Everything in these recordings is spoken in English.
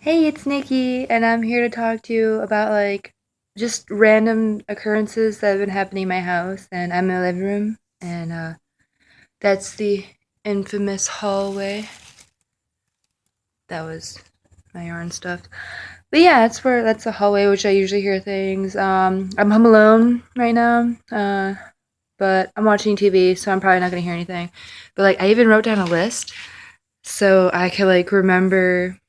Hey, it's Nikki, and I'm here to talk to you about just random occurrences that have been happening in my house. And I'm in my living room, and that's the infamous hallway. That was my yarn stuff. But yeah, that's the hallway, which I usually hear things. I'm home alone right now, but I'm watching TV, so I'm probably not gonna hear anything. But I even wrote down a list so I could remember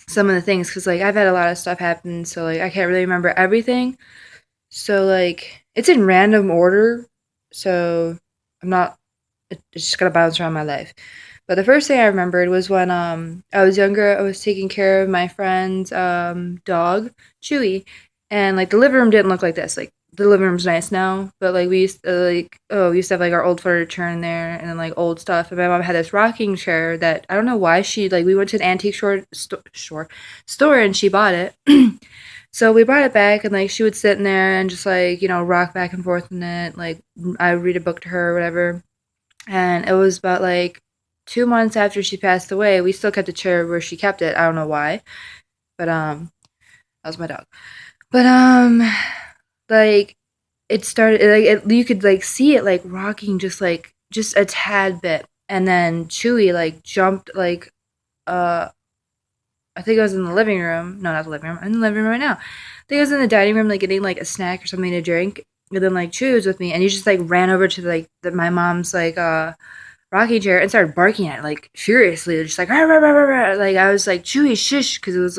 some of the things because I've had a lot of stuff happen, so I can't really remember everything. So it's in random order, so I'm not. It's just gonna bounce around my life. But the first thing I remembered was when I was younger. I was taking care of my friend's dog, Chewy, and the living room didn't look like this. The living room's nice now, but we used to, we used to have our old furniture in there and then old stuff. And my mom had this rocking chair that I don't know why she we went to an antique store and she bought it. So we brought it back and she would sit in there and just rock back and forth in it. I would read a book to her or whatever. And it was about 2 months after she passed away. We still kept the chair where she kept it. I don't know why, but that was my dog. But like it started you could see it rocking just a tad bit, and then Chewy jumped uh I think I was in the living room. No, not the living room. I'm in the living room right now. I think I was in the dining room, getting a snack or something to drink. And then Chewy was with me, and he just ran over to my mom's rocking chair and started barking at it furiously, just "Rah, rah, rah, rah, rah." I was Chewy, shush, because it was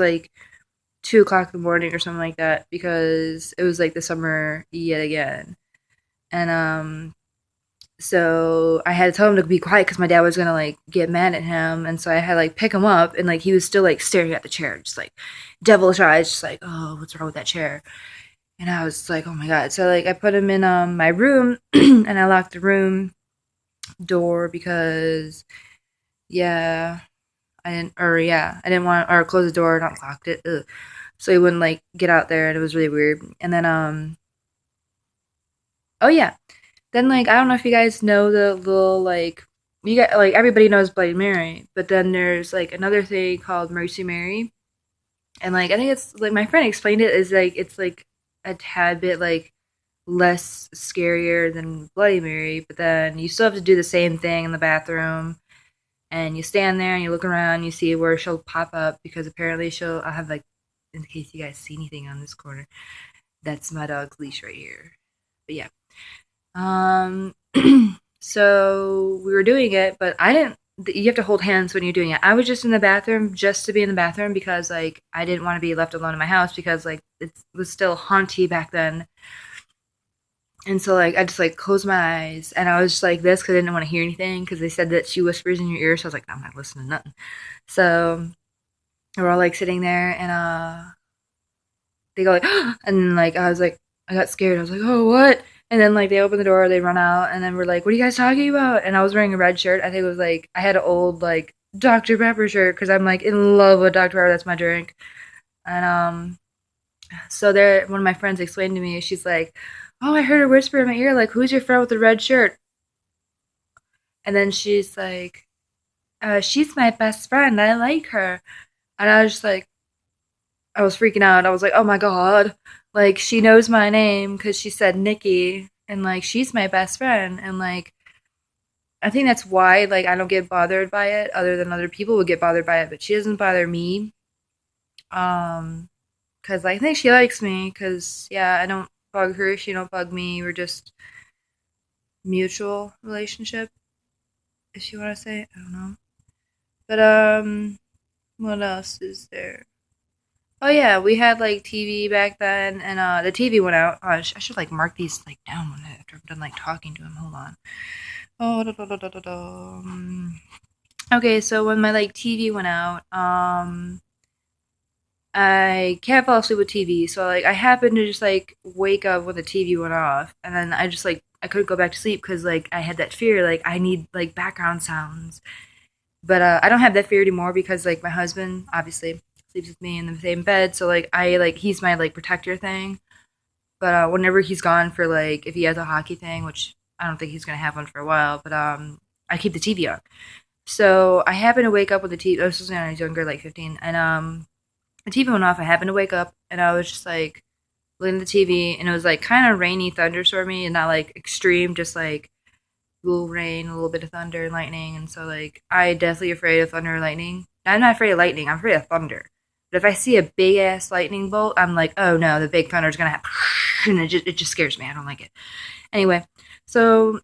2 o'clock in the morning or something like that, because it was the summer yet again. And so I had to tell him to be quiet because my dad was gonna get mad at him, and so I had to pick him up, and he was still staring at the chair, just devilish eyes, just oh, what's wrong with that chair? And I was oh my god. So I put him in my room and I locked the room door because yeah, I didn't want, or close the door, not locked it. Ugh. So he wouldn't get out there, and it was really weird. And then oh yeah, then I don't know if you guys know the little you got everybody knows Bloody Mary, but then there's another thing called Mercy Mary, and I think it's my friend explained it is it's a tad bit less scarier than Bloody Mary, but then you still have to do the same thing in the bathroom, and you stand there and you look around, you see where she'll pop up because apparently I have in case you guys see anything on this corner, that's my dog's leash right here. But yeah, um, so we were doing it, but I didn't. You have to hold hands when you're doing it. I was just in the bathroom just to be in the bathroom because I didn't want to be left alone in my house because it was still haunty back then. And so I just closed my eyes and I was just this because I didn't want to hear anything because they said that she whispers in your ear. So I was I'm not listening to nothing. So we're all sitting there and they go and then I was I got scared. I was oh, what? And then they open the door, they run out, and then we're what are you guys talking about? And I was wearing a red shirt. I think it was I had an old Dr. Pepper shirt because I'm in love with Dr. Pepper. That's my drink. And so there, one of my friends explained to me. She's oh, I heard her whisper in my ear, who's your friend with the red shirt? And then she's she's my best friend. I like her. And I was just I was freaking out. I was oh my god. She knows my name because she said Nikki. And she's my best friend. And I think that's why I don't get bothered by it, other than other people would get bothered by it, but she doesn't bother me. Because I think she likes me. Because yeah, I don't bug her. She don't bug me. We're just mutual relationship, if you want to say it. I don't know. But what else is there? Oh yeah, we had TV back then, and the TV went out. Oh, I should mark these down when after I'm done talking to him. Hold on. Oh, da, da, da, da, da, da. Okay, so when my TV went out, I can't fall asleep with TV, so I happened to just wake up when the TV went off, and then I just I couldn't go back to sleep because I had that fear I need background sounds, but I don't have that fear anymore because my husband obviously sleeps with me in the same bed, so I he's my protector thing, but whenever he's gone for if he has a hockey thing, which I don't think he's gonna have one for a while, but I keep the TV on. So I happened to wake up with the TV. This was when I was younger, 15, and the TV went off. I happened to wake up, and I was just like looking at the TV, and it was like kind of rainy, thunderstormy, and not like extreme, just like a little rain, a little bit of thunder and lightning. And so like I definitely afraid of thunder and lightning. I'm not afraid of lightning. I'm afraid of thunder. But if I see a big ass lightning bolt, I'm like, oh no, the big thunder is gonna happen, and it just scares me. I don't like it. Anyway, so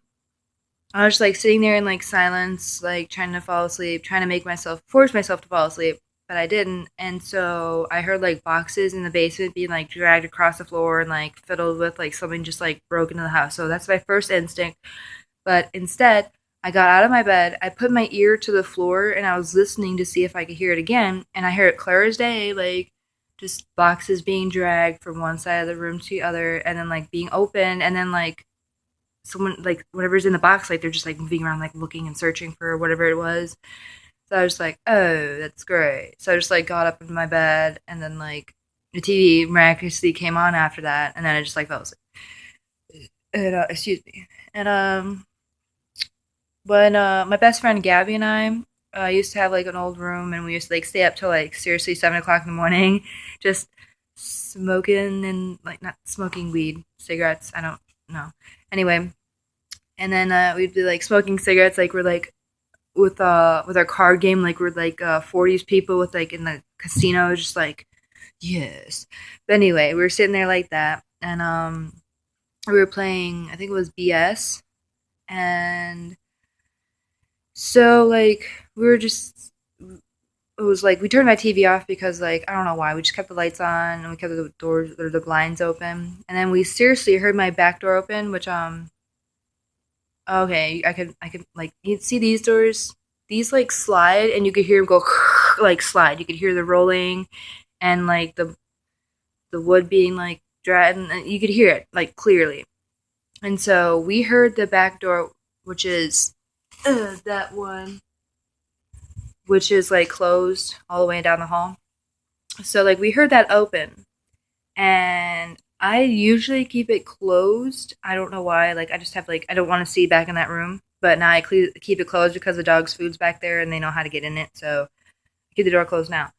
I was just like sitting there in like silence, like trying to fall asleep, trying to force myself to fall asleep, but I didn't. And so I heard like boxes in the basement being like dragged across the floor and like fiddled with, like something just like broke into the house. So that's my first instinct. But instead, I got out of my bed, I put my ear to the floor, and I was listening to see if I could hear it again. And I heard it clear as day, like just boxes being dragged from one side of the room to the other, and then like being opened, and then like someone, like whatever's in the box, like they're just like moving around, like looking and searching for whatever it was. So I was like, oh, that's great. So I just like got up in my bed, and then like the TV miraculously came on after that, and then I just like fell asleep. And excuse me. And when my best friend Gabby and I used to have like an old room, and we used to like stay up till like seriously 7 o'clock in the morning, just smoking, and like not smoking weed, cigarettes. I don't know. Anyway, and then we'd be like smoking cigarettes, like we're like with our card game, like we're like 40s people with like in the casino, just like yes. But anyway, we were sitting there like that, and we were playing. I think it was BS, and so like we were just. It was like we turned my TV off because like I don't know why, we just kept the lights on and we kept the doors or the blinds open, and then we seriously heard my back door open, which okay, I could like you see these doors, these like slide, and you could hear them go like slide. You could hear the rolling, and like the wood being like dragged, and you could hear it like clearly. And so we heard the back door, which is that one, which is like closed all the way down the hall. So like we heard that open, and I usually keep it closed. I don't know why. Like I just have like I don't want to see back in that room. But now keep it closed because the dog's food's back there and they know how to get in it. So I keep the door closed now.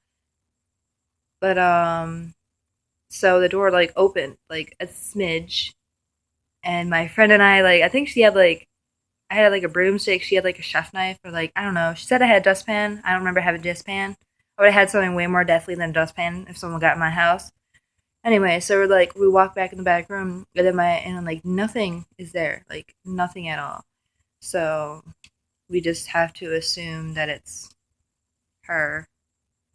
But so the door like opened like a smidge, and my friend and I, like I think she had like I had like a broomstick. She had like a chef knife, or like I don't know. She said I had a dustpan. I don't remember having a dustpan. I would have had something way more deathly than a dustpan if someone got in my house. Anyway, so we're like we walk back in the back room, and then like nothing is there, like nothing at all. So we just have to assume that it's her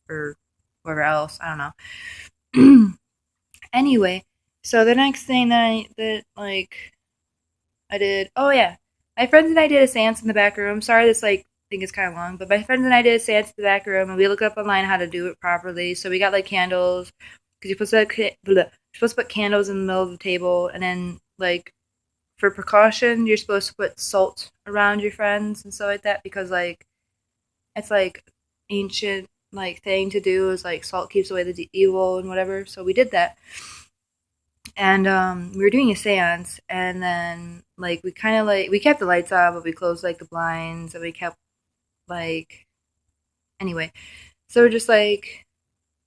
or whoever else. I don't know. Anyway, so the next thing that like I did, oh yeah, my friends and I did a seance in the back room. Sorry, this like thing is kind of long, but my friends and I did a seance in the back room, and we looked up online how to do it properly. So we got like candles, because you're supposed to put candles in the middle of the table, and then like for precaution, you're supposed to put salt around your friends and stuff like that, because like it's like ancient like thing to do is like salt keeps away the evil and whatever. So we did that, and we were doing a seance, and then like we kind of like we kept the lights on, but we closed like the blinds, and we kept like anyway. So we're just like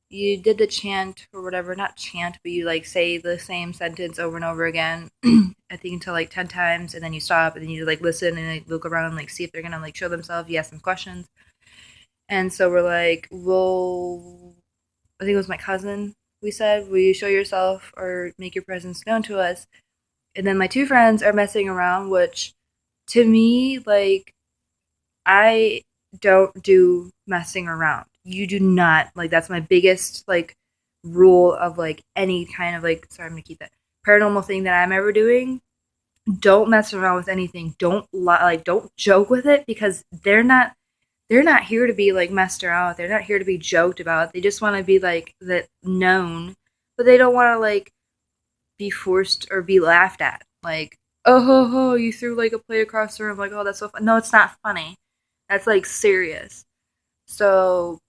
you did the chant or whatever, not chant, but you like say the same sentence over and over again. I think until like 10 times, and then you stop, and then you like listen and like look around and like see if they're gonna like show themselves. You ask them questions, and so we're like, well, I think it was my cousin. We said, will you show yourself or make your presence known to us? And then my two friends are messing around, which to me, like, I don't do messing around. You do not. Like, that's my biggest, like, rule of, like, any kind of, like, sorry, I'm gonna keep that paranormal thing that I'm ever doing. Don't mess around with anything. Don't joke with it, because they're not here to be like messed around with. They're not here to be joked about. They just want to be like that known, but they don't want to like be forced or be laughed at. Like, oh ho ho, you threw like a plate across the room. Like, oh, that's so fun. No, it's not funny. That's like serious. So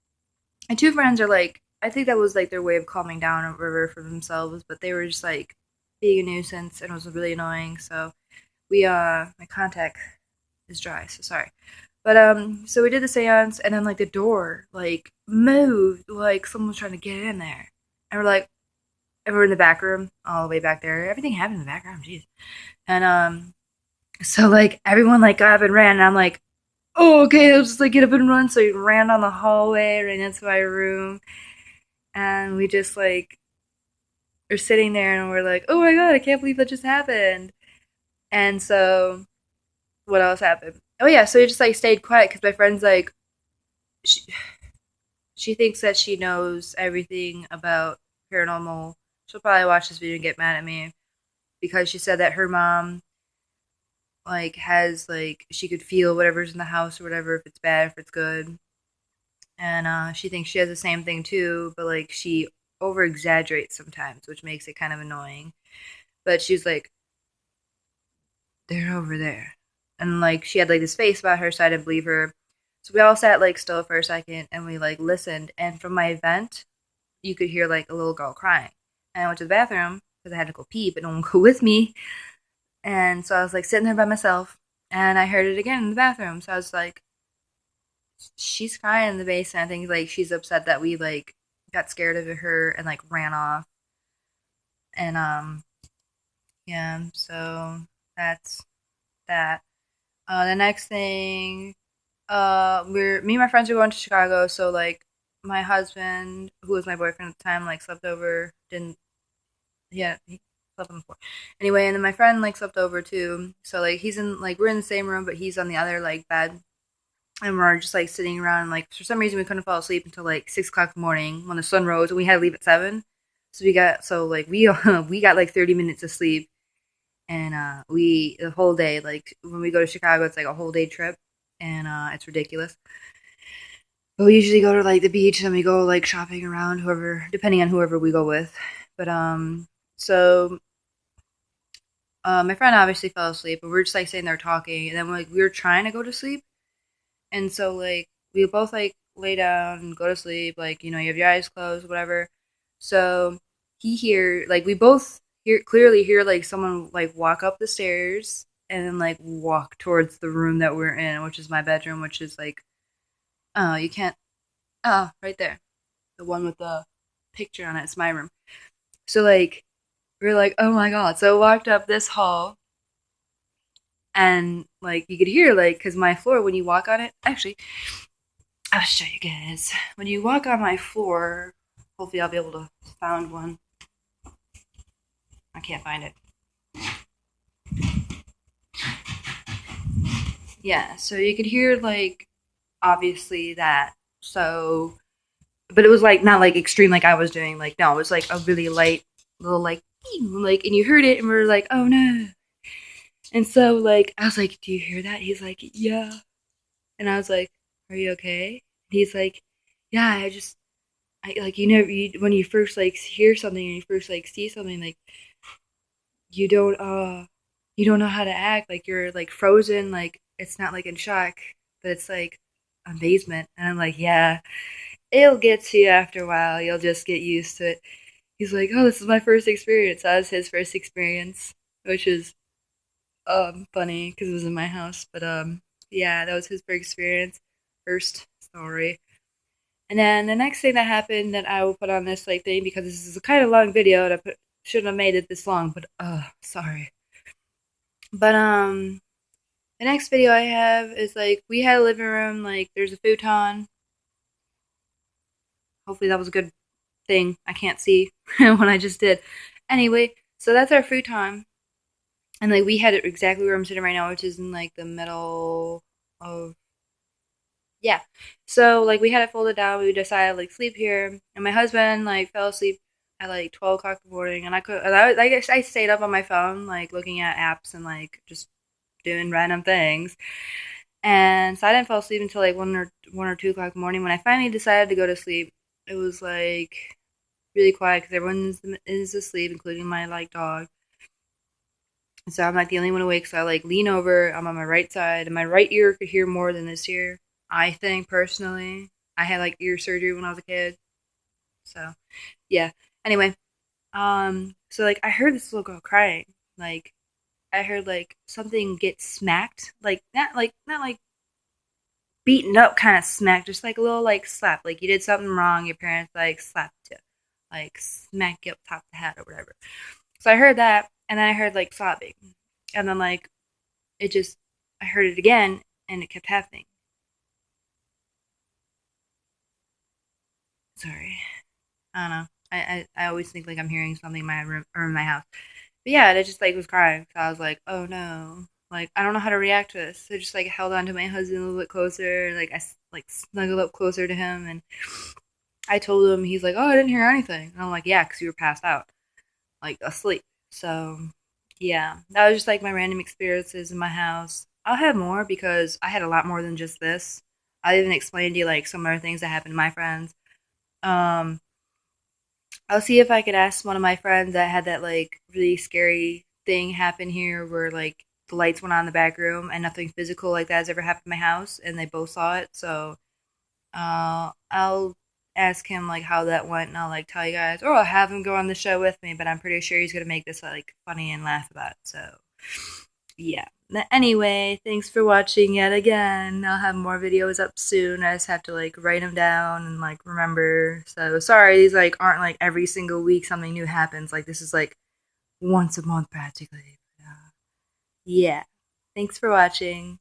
my two friends are like, I think that was like their way of calming down a river for themselves, but they were just like being a nuisance, and it was really annoying. So my contact is dry. So sorry. But so we did the seance, and then like the door like moved, like someone was trying to get in there, and we're in the back room, all the way back there. Everything happened in the background, jeez. And so like everyone like got up and ran, and I'm like, oh okay, let's just like get up and run. So we ran down the hallway, ran into my room, and we just like are sitting there, and we're like, oh my god, I can't believe that just happened. And so what else happened? Oh yeah, so we just like stayed quiet because my friend's like, she, she thinks that she knows everything about paranormal. She'll probably watch this video and get mad at me because she said that her mom like has like she could feel whatever's in the house or whatever, if it's bad, if it's good. And she thinks she has the same thing too, but like she over exaggerates sometimes, which makes it kind of annoying. But she's like, they're over there. And like she had like this face about her, so I didn't believe her. So we all sat like still for a second and we like listened, and from my vent you could hear like a little girl crying. And I went to the bathroom because I had to go pee, but no one would go with me. And so I was like sitting there by myself, and I heard it again in the bathroom. So I was like, she's crying in the basement. I think like she's upset that we like got scared of her and like ran off. And yeah, so that's that. The next thing, we're me and my friends are going to Chicago. So like my husband, who was my boyfriend at the time, like slept over. Didn't Yeah, he slept on the floor. Anyway, and then my friend like slept over too. So like he's in like we're in the same room, but he's on the other like bed, and we're just like sitting around. And, like for some reason, we couldn't fall asleep until like 6 o'clock in the morning when the sun rose, and we had to leave at 7. So we got like 30 minutes of sleep, and we the whole day like when we go to Chicago, it's like a whole day trip, and it's ridiculous. But we usually go to like the beach and we go like shopping around whoever, depending on whoever we go with. But so my friend obviously fell asleep, but we're just like sitting there talking, and then like we were trying to go to sleep, and so like we both like lay down and go to sleep, like you have your eyes closed, whatever. So we both clearly hear like someone like walk up the stairs and then like walk towards the room that we're in, which is my bedroom, which is like oh you can't right there, the one with the picture on it. It's my room. So like we're like oh my god. So I walked up this hall, and like you could hear like because my floor when you walk on it, actually I'll show you guys. When you walk on my floor, hopefully I'll be able to find one. I can't find it. Yeah, so you could hear like obviously that. So but it was like not like extreme like I was doing, like no, it was like a really light little like and you heard it and we are like oh no. And so like I was like, do you hear that? He's like, yeah. And I was like, are you okay? And he's like, yeah, I like when you first like hear something and you first like see something, like you don't you don't know how to act, like you're like frozen, like it's not like in shock, but it's like amazement. And I'm like, yeah, it'll get to you after a while. You'll just get used to it. He's like, oh, this is my first experience. That was his first experience, which is funny because it was in my house. But yeah, that was his first experience, first story. And then the next thing that happened that I will put on this like thing because this is a kind of long video and shouldn't have made it this long, but sorry. But the next video I have is like we had a living room, like there's a futon. Hopefully that was a good thing. I can't see what I just did. Anyway, so that's our futon. And like we had it exactly where I'm sitting right now, which is in like the middle of yeah. So like we had it folded down. We decided like sleep here, and my husband like fell asleep at like 12 o'clock in the morning, and I guess I stayed up on my phone like looking at apps and like just doing random things, and so I didn't fall asleep until like 1 or 2 o'clock in the morning. When I finally decided to go to sleep, it was like really quiet because everyone is asleep, including my like dog. So I'm like the only one awake. So I like lean over. I'm on my right side, and my right ear could hear more than this ear. I think personally, I had like ear surgery when I was a kid. So yeah. Anyway, so like I heard this little girl crying. Like I heard like something get smacked. Like not like beaten up kind of smack, just like a little like slap. Like you did something wrong, your parents like slapped you, like smack you up top of the head or whatever. So I heard that, and then I heard like sobbing, and then like it just, I heard it again, and it kept happening. Sorry, I don't know. I always think like I'm hearing something in my room or in my house. But yeah, I just like was crying. So I was like, oh no. Like I don't know how to react to this. So I just like held on to my husband a little bit closer. And, like like snuggled up closer to him, and I told him. He's like, oh, I didn't hear anything. And I'm like, yeah, because you were passed out, like asleep. So yeah, that was just like my random experiences in my house. I'll have more because I had a lot more than just this. I even explained to you like some other things that happened to my friends. Um, I'll see if I could ask one of my friends that had that like really scary thing happen here where like the lights went on in the back room and nothing physical like that has ever happened in my house and they both saw it. So I'll ask him like how that went and I'll like tell you guys, or I'll have him go on the show with me. But I'm pretty sure he's gonna make this like funny and laugh about. So yeah. Anyway, thanks for watching yet again. I'll have more videos up soon. I just have to like write them down and like remember. So sorry, these like aren't like every single week something new happens. Like this is like once a month practically. Yeah. Thanks for watching.